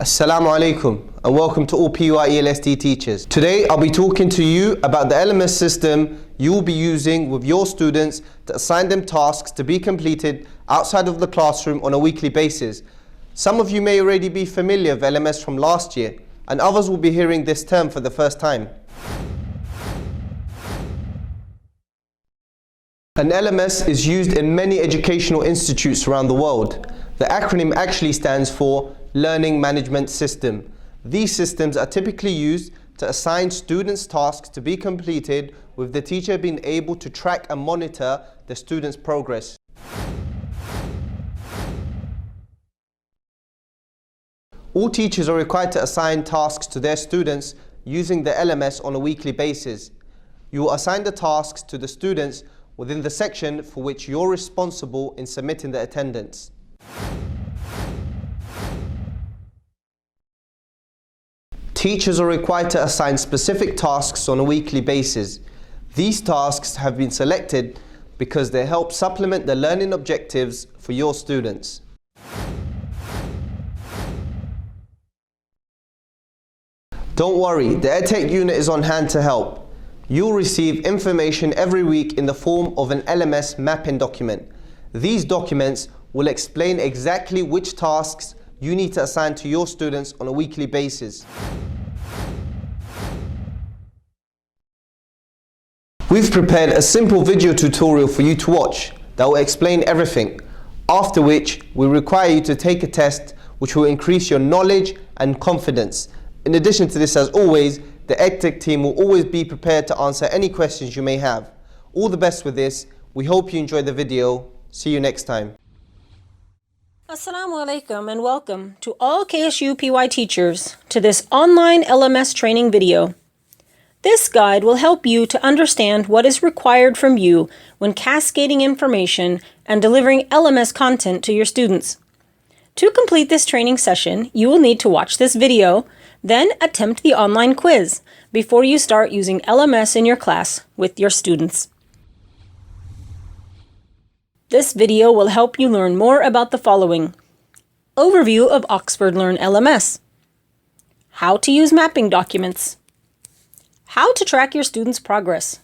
Assalamu alaikum and welcome to all PUI ELSD teachers. Today I'll be talking to you about the LMS system you will be using with your students to assign them tasks to be completed outside of the classroom on a weekly basis. Some of you may already be familiar with LMS from last year, and others will be hearing this term for the first time. An LMS is used in many educational institutes around the world. The acronym actually stands for Learning Management System. These systems are typically used to assign students tasks to be completed, with the teacher being able to track and monitor the students' progress. All teachers are required to assign tasks to their students using the LMS on a weekly basis. You will assign the tasks to the students within the section for which you're responsible in submitting the attendance. Teachers are required to assign specific tasks on a weekly basis. These tasks have been selected because they help supplement the learning objectives for your students. Don't worry, the Edtech unit is on hand to help. You'll receive information every week in the form of an LMS mapping document. These documents will explain exactly which tasks you need to assign to your students on a weekly basis. We've prepared a simple video tutorial for you to watch that will explain everything, after which we require you to take a test which will increase your knowledge and confidence. In addition to this, as always, the Edtech team will always be prepared to answer any questions you may have. All the best with this. We hope you enjoy the video. See you next time. Assalamu alaikum and welcome to all KSU PY teachers to this online LMS training video. This guide will help you to understand what is required from you when cascading information and delivering LMS content to your students. To complete this training session, you will need to watch this video, then attempt the online quiz before you start using LMS in your class with your students. This video will help you learn more about the following: overview of Oxford Learn LMS, how to use mapping documents, how to track your students' progress,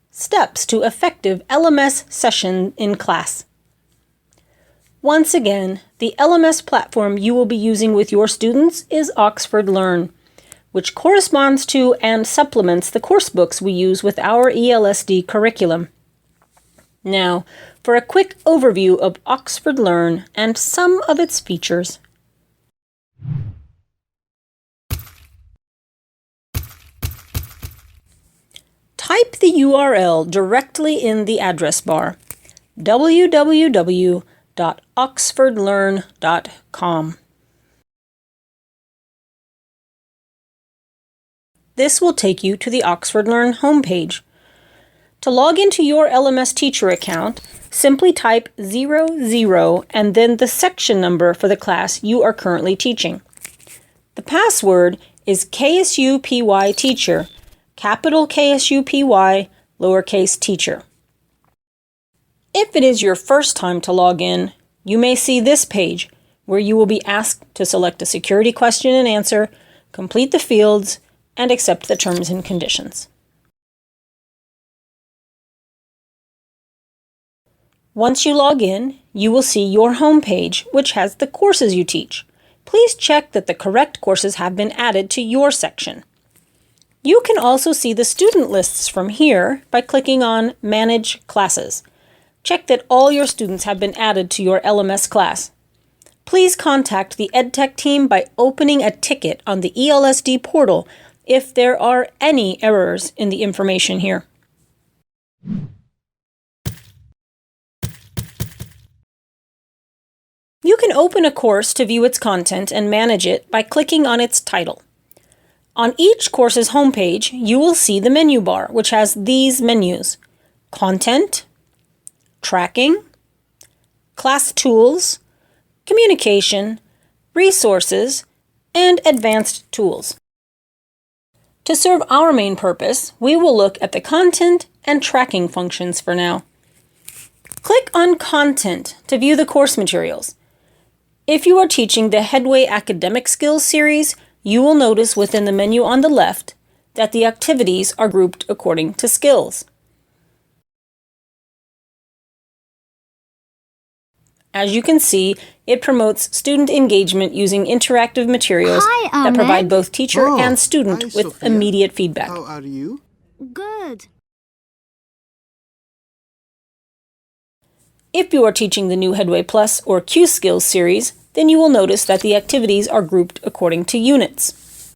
steps to effective LMS session in class. Once again, the LMS platform you will be using with your students is Oxford Learn, which corresponds to and supplements the course books we use with our ELSD curriculum. Now, for a quick overview of Oxford Learn and some of its features. Type the URL directly in the address bar, www.oxfordlearn.com. This will take you to the Oxford Learn homepage. To log into your LMS teacher account, simply type 00 and then the section number for the class you are currently teaching. The password is KSUPY teacher, capital KSUPY, lowercase teacher. If it is your first time to log in, you may see this page where you will be asked to select a security question and answer, complete the fields, and accept the terms and conditions. Once you log in, you will see your home page, which has the courses you teach. Please check that the correct courses have been added to your section. You can also see the student lists from here by clicking on Manage Classes. Check that all your students have been added to your LMS class. Please contact the Edtech team by opening a ticket on the ELSD portal if there are any errors in the information here. You can open a course to view its content and manage it by clicking on its title. On each course's homepage, you will see the menu bar, which has these menus: Content, Tracking, Class Tools, Communication, Resources, and Advanced Tools. To serve our main purpose, we will look at the content and tracking functions for now. Click on Content to view the course materials. If you are teaching the Headway Academic Skills series, you will notice within the menu on the left that the activities are grouped according to skills. As you can see, it promotes student engagement using interactive materials that provide both teacher and student with Sophia. immediate feedback. How are you? Good. If you are teaching the new Headway Plus or Q Skills series, then you will notice that the activities are grouped according to units.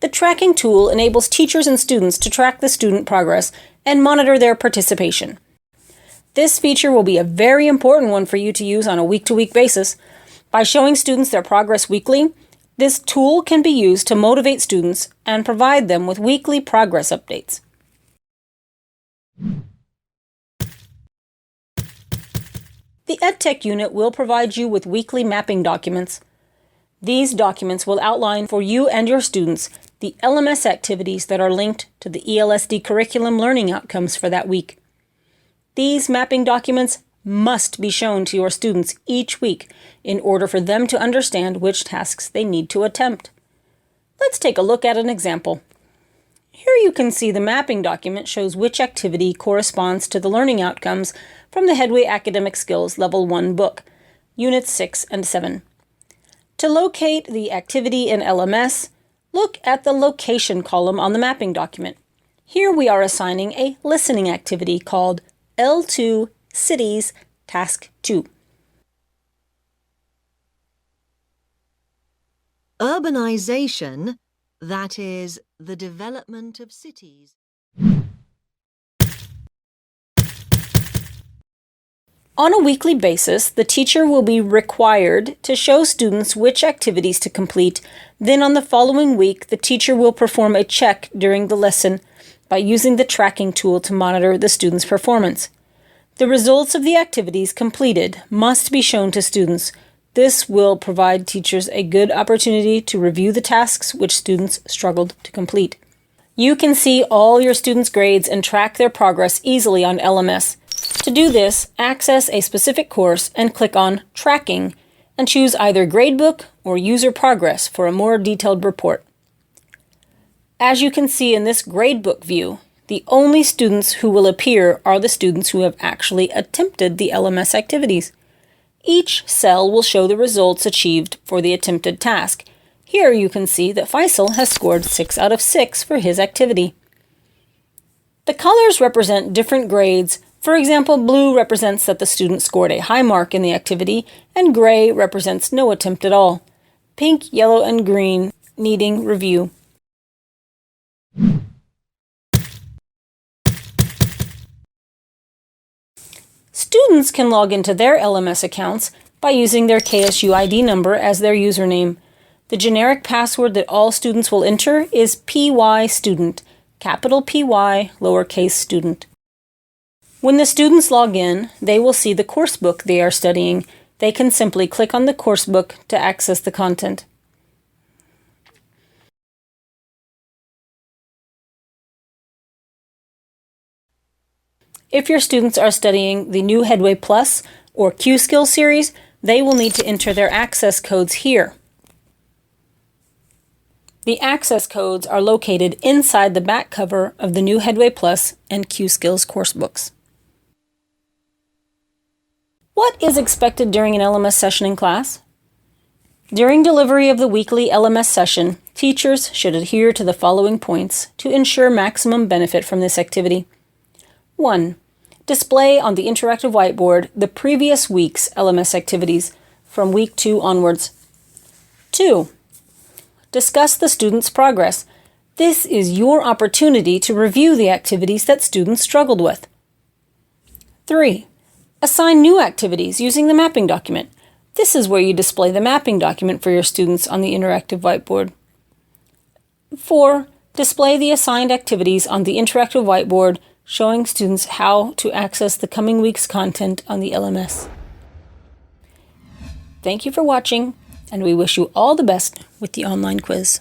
The tracking tool enables teachers and students to track the student progress and monitor their participation. This feature will be a very important one for you to use on a week-to-week basis. By showing students their progress weekly, this tool can be used to motivate students and provide them with weekly progress updates. The Edtech unit will provide you with weekly mapping documents. These documents will outline for you and your students the LMS activities that are linked to the ELSD curriculum learning outcomes for that week. These mapping documents must be shown to your students each week in order for them to understand which tasks they need to attempt. Let's take a look at an example. Here you can see the mapping document shows which activity corresponds to the learning outcomes from the Headway Academic Skills Level 1 book, Units 6 and 7. To locate the activity in LMS, look at the location column on the mapping document. Here we are assigning a listening activity called L2 Cities Task 2. Urbanization, that is, the development of cities. On a weekly basis, the teacher will be required to show students which activities to complete. Then on the following week, the teacher will perform a check during the lesson by using the tracking tool to monitor the student's performance. The results of the activities completed must be shown to students. This will provide teachers a good opportunity to review the tasks which students struggled to complete. You can see all your students' grades and track their progress easily on LMS. To do this, access a specific course and click on Tracking and choose either Gradebook or User Progress for a more detailed report. As you can see in this Gradebook view, the only students who will appear are the students who have actually attempted the LMS activities. Each cell will show the results achieved for the attempted task. Here you can see that Faisal has scored 6 out of 6 for his activity. The colors represent different grades. For example, blue represents that the student scored a high mark in the activity, and gray represents no attempt at all. Pink, yellow, and green needing review. Students can log into their LMS accounts by using their KSU ID number as their username. The generic password that all students will enter is PY_student, capital PY, lowercase student. When the students log in, they will see the course book they are studying. They can simply click on the course book to access the content. If your students are studying the new Headway Plus or Q Skills series, they will need to enter their access codes here. The access codes are located inside the back cover of the new Headway Plus and Q Skills course books. What is expected during an LMS session in class? During delivery of the weekly LMS session, teachers should adhere to the following points to ensure maximum benefit from this activity. 1. Display on the interactive whiteboard the previous week's LMS activities from week 2 onwards. 2. Discuss the student's progress. This is your opportunity to review the activities that students struggled with. 3. Assign new activities using the mapping document. This is where you display the mapping document for your students on the interactive whiteboard. 4. Display the assigned activities on the interactive whiteboard, showing students how to access the coming week's content on the LMS. Thank you for watching, and we wish you all the best with the online quiz.